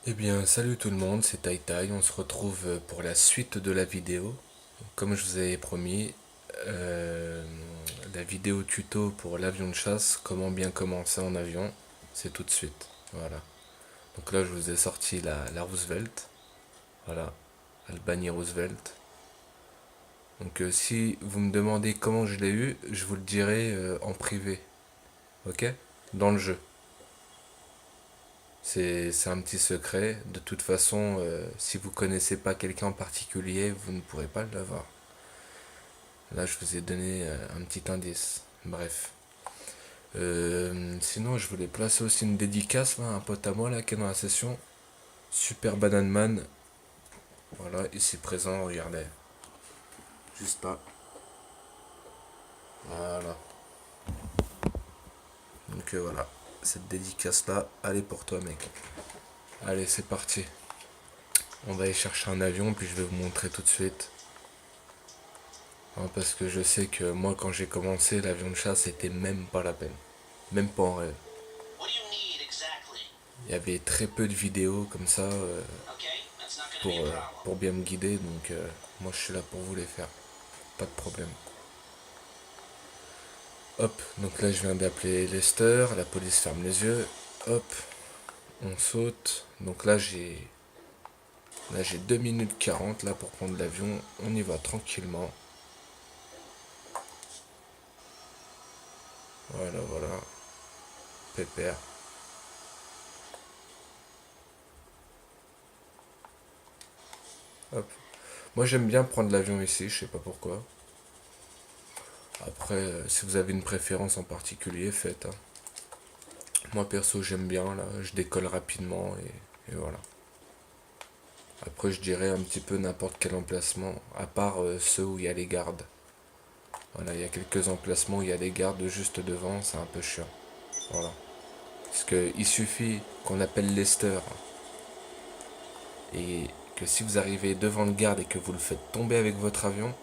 Eh bien, salut tout le monde, c'est Tai Tai. On se retrouve pour la suite de la vidéo. Comme je vous avais promis, euh, la vidéo tuto pour l'avion de chasse, comment bien commencer en avion, c'est tout de suite. Voilà. Donc là, je vous ai sorti la Roosevelt. Voilà, Albany Roosevelt. Donc si vous me demandez comment je l'ai eu, je vous le dirai en privé. Ok? Dans le jeu. C'est un petit secret. De toute façon, si vous connaissez pas quelqu'un en particulier, vous ne pourrez pas l'avoir. Là, je vous ai donné un petit indice. Bref. Sinon, je voulais placer aussi une dédicace là, à un pote à moi là, qui est dans la session. Super Banane Man. Voilà, ici présent, regardez. Juste là. Voilà. Donc voilà. Cette dédicace là, elle est pour toi, mec. Allez, c'est parti. On va aller chercher un avion, puis je vais vous montrer tout de suite. Hein, parce que je sais que moi, quand j'ai commencé, l'avion de chasse, c'était même pas la peine. Même pas en rêve. Il y avait très peu de vidéos comme ça pour bien me guider, donc moi je suis là pour vous les faire. Pas de problème. Hop, donc là je viens d'appeler Lester, la police ferme les yeux. Hop, on saute. Donc là j'ai 2 minutes 40 là pour prendre l'avion. On y va tranquillement. Voilà, voilà. Pépère. Hop. Moi j'aime bien prendre l'avion ici, je sais pas pourquoi. Après, si vous avez une préférence en particulier, faites. Hein. Moi perso j'aime bien, là, je décolle rapidement et voilà. Après je dirais un petit peu n'importe quel emplacement, à part ceux où il y a les gardes. Voilà, il y a quelques emplacements où il y a des gardes juste devant, c'est un peu chiant. Voilà. Parce qu'il suffit qu'on appelle Lester et que si vous arrivez devant le garde et que vous le faites tomber avec votre avion,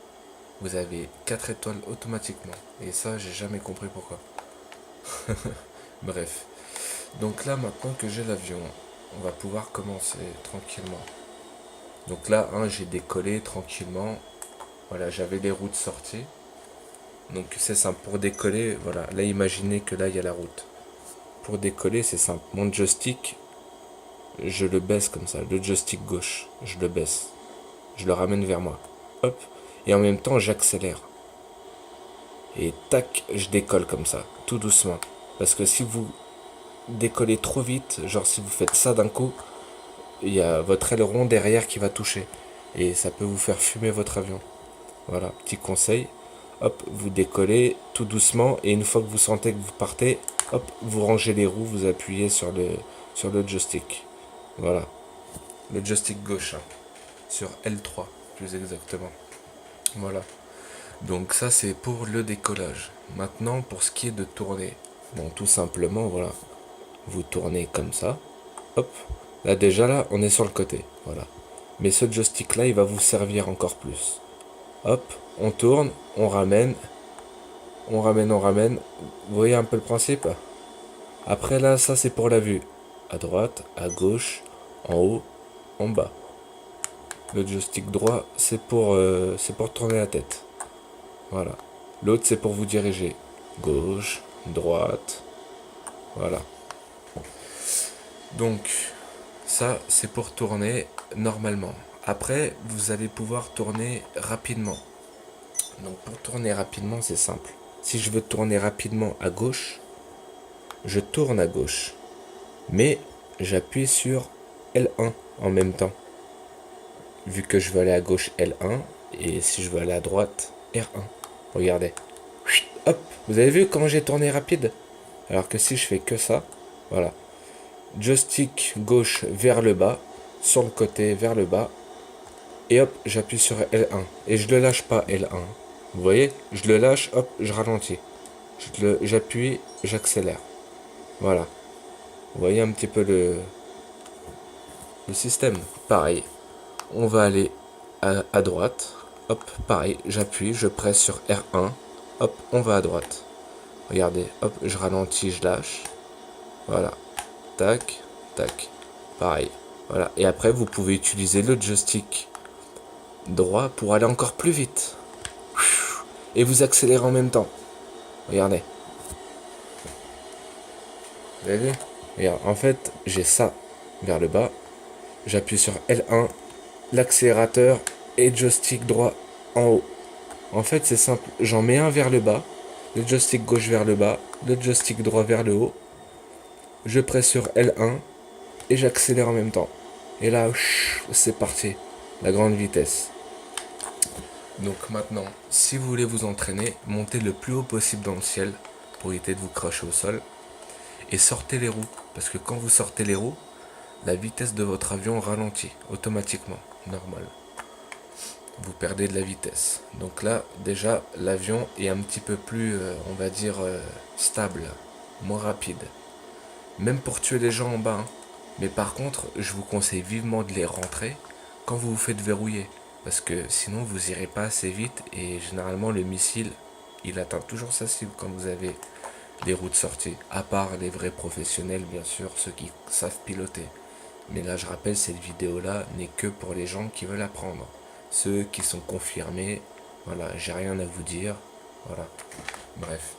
vous avez 4 étoiles automatiquement. Et ça, j'ai jamais compris pourquoi. Bref. Donc là, maintenant que j'ai l'avion, on va pouvoir commencer tranquillement. Donc là, hein, j'ai décollé tranquillement. Voilà, j'avais les routes sorties. Donc c'est simple, pour décoller, voilà, là imaginez que là il y a la route. Pour décoller, c'est simple. Mon joystick, je le baisse comme ça. Le joystick gauche, je le baisse. Je le ramène vers moi. Hop. Et en même temps, j'accélère. Et tac, je décolle comme ça, tout doucement. Parce que si vous décollez trop vite, genre si vous faites ça d'un coup, il y a votre aileron derrière qui va toucher. Et ça peut vous faire fumer votre avion. Voilà, petit conseil. Hop, vous décollez tout doucement et une fois que vous sentez que vous partez, hop, vous rangez les roues, vous appuyez sur le joystick. Voilà, le joystick gauche, hein, sur L3 plus exactement. Voilà, donc ça c'est pour le décollage. Maintenant pour ce qui est de tourner, bon tout simplement voilà, vous tournez comme ça, hop, là déjà là on est sur le côté, voilà. Mais ce joystick là il va vous servir encore plus. Hop, on tourne, on ramène, on ramène, on ramène. Vous voyez un peu le principe? Après là, ça c'est pour la vue. À droite, à gauche, en haut, en bas. Le joystick droit, c'est pour tourner la tête. Voilà. L'autre, c'est pour vous diriger. Gauche, droite. Voilà. Donc, ça, c'est pour tourner normalement. Après, vous allez pouvoir tourner rapidement. Donc, pour tourner rapidement, c'est simple. Si je veux tourner rapidement à gauche, je tourne à gauche. Mais j'appuie sur L1 en même temps. Vu que je veux aller à gauche, L1. Et si je veux aller à droite, R1. Regardez. Hop, vous avez vu comment j'ai tourné rapide? Alors que si je fais que ça, voilà. Joystick gauche vers le bas, sur le côté vers le bas. Et hop, j'appuie sur L1. Et je ne le lâche pas L1. Vous voyez? Je le lâche, hop, je ralentis. J'appuie, j'accélère. Voilà. Vous voyez un petit peu le système. Pareil. On va aller à droite. Hop, pareil, j'appuie, je presse sur R1. Hop, on va à droite. Regardez, hop, je ralentis, je lâche. Voilà. Tac, tac. Pareil. Voilà. Et après, vous pouvez utiliser le joystick droit pour aller encore plus vite. Et vous accélérez en même temps. Regardez. Vous avez vu? Regarde, en fait, j'ai ça vers le bas. J'appuie sur L1, l'accélérateur et joystick droit en haut. En fait, c'est simple. J'en mets un vers le bas, le joystick gauche vers le bas, le joystick droit vers le haut. Je presse sur L1 et j'accélère en même temps. Et là, c'est parti. La grande vitesse. Donc maintenant, si vous voulez vous entraîner, montez le plus haut possible dans le ciel pour éviter de vous cracher au sol. Et sortez les roues. Parce que quand vous sortez les roues, la vitesse de votre avion ralentit automatiquement. Normal. Vous perdez de la vitesse. Donc là, déjà, l'avion est un petit peu plus, on va dire, stable, moins rapide. Même pour tuer les gens en bas. Hein. Mais par contre, je vous conseille vivement de les rentrer quand vous vous faites verrouiller. Parce que sinon, vous irez pas assez vite et généralement, le missile, il atteint toujours sa cible quand vous avez les roues de sortie. À part les vrais professionnels, bien sûr, ceux qui savent piloter. Mais là, je rappelle, cette vidéo-là n'est que pour les gens qui veulent apprendre. Ceux qui sont confirmés, voilà, j'ai rien à vous dire. Voilà, bref.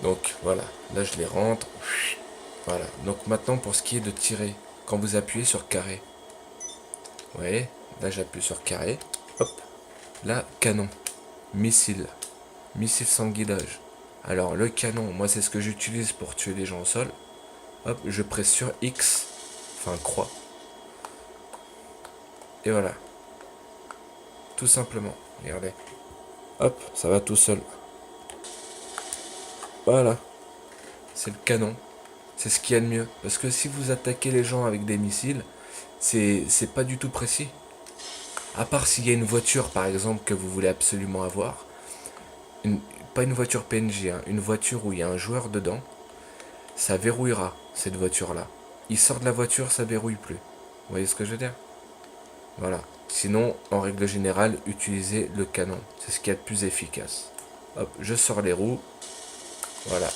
Donc, voilà, là, je les rentre. Voilà, donc maintenant, pour ce qui est de tirer, quand vous appuyez sur carré, vous voyez, là, j'appuie sur carré. Hop, là, canon, missile, missile sans guidage. Alors, le canon, moi, c'est ce que j'utilise pour tuer les gens au sol. Hop, je presse sur X, enfin croix. Et voilà. Tout simplement. Regardez. Hop, ça va tout seul. Voilà. C'est le canon. C'est ce qu'il y a de mieux. Parce que si vous attaquez les gens avec des missiles, c'est pas du tout précis. À part s'il y a une voiture, par exemple, que vous voulez absolument avoir. Pas une voiture PNJ, hein, une voiture où il y a un joueur dedans. Ça verrouillera, cette voiture-là. Il sort de la voiture, ça verrouille plus. Vous voyez ce que je veux dire? Voilà. Sinon, en règle générale, utilisez le canon. C'est ce qu'il y a de plus efficace. Hop, je sors les roues. Voilà.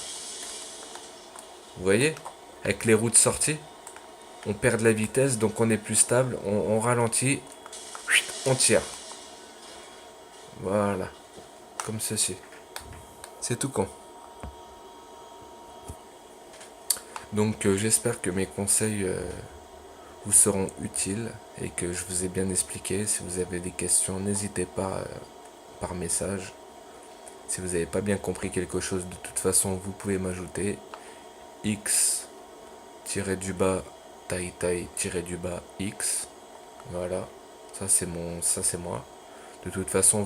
Vous voyez? Avec les roues de sortie, on perd de la vitesse, donc on est plus stable. On ralentit. On tire. Voilà. Comme ceci. C'est tout con. Donc j'espère que mes conseils vous seront utiles et que je vous ai bien expliqué. Si vous avez des questions, n'hésitez pas par message. Si vous n'avez pas bien compris quelque chose, de toute façon, vous pouvez m'ajouter X du bas taille du bas X. Voilà, ça c'est moi. De toute façon,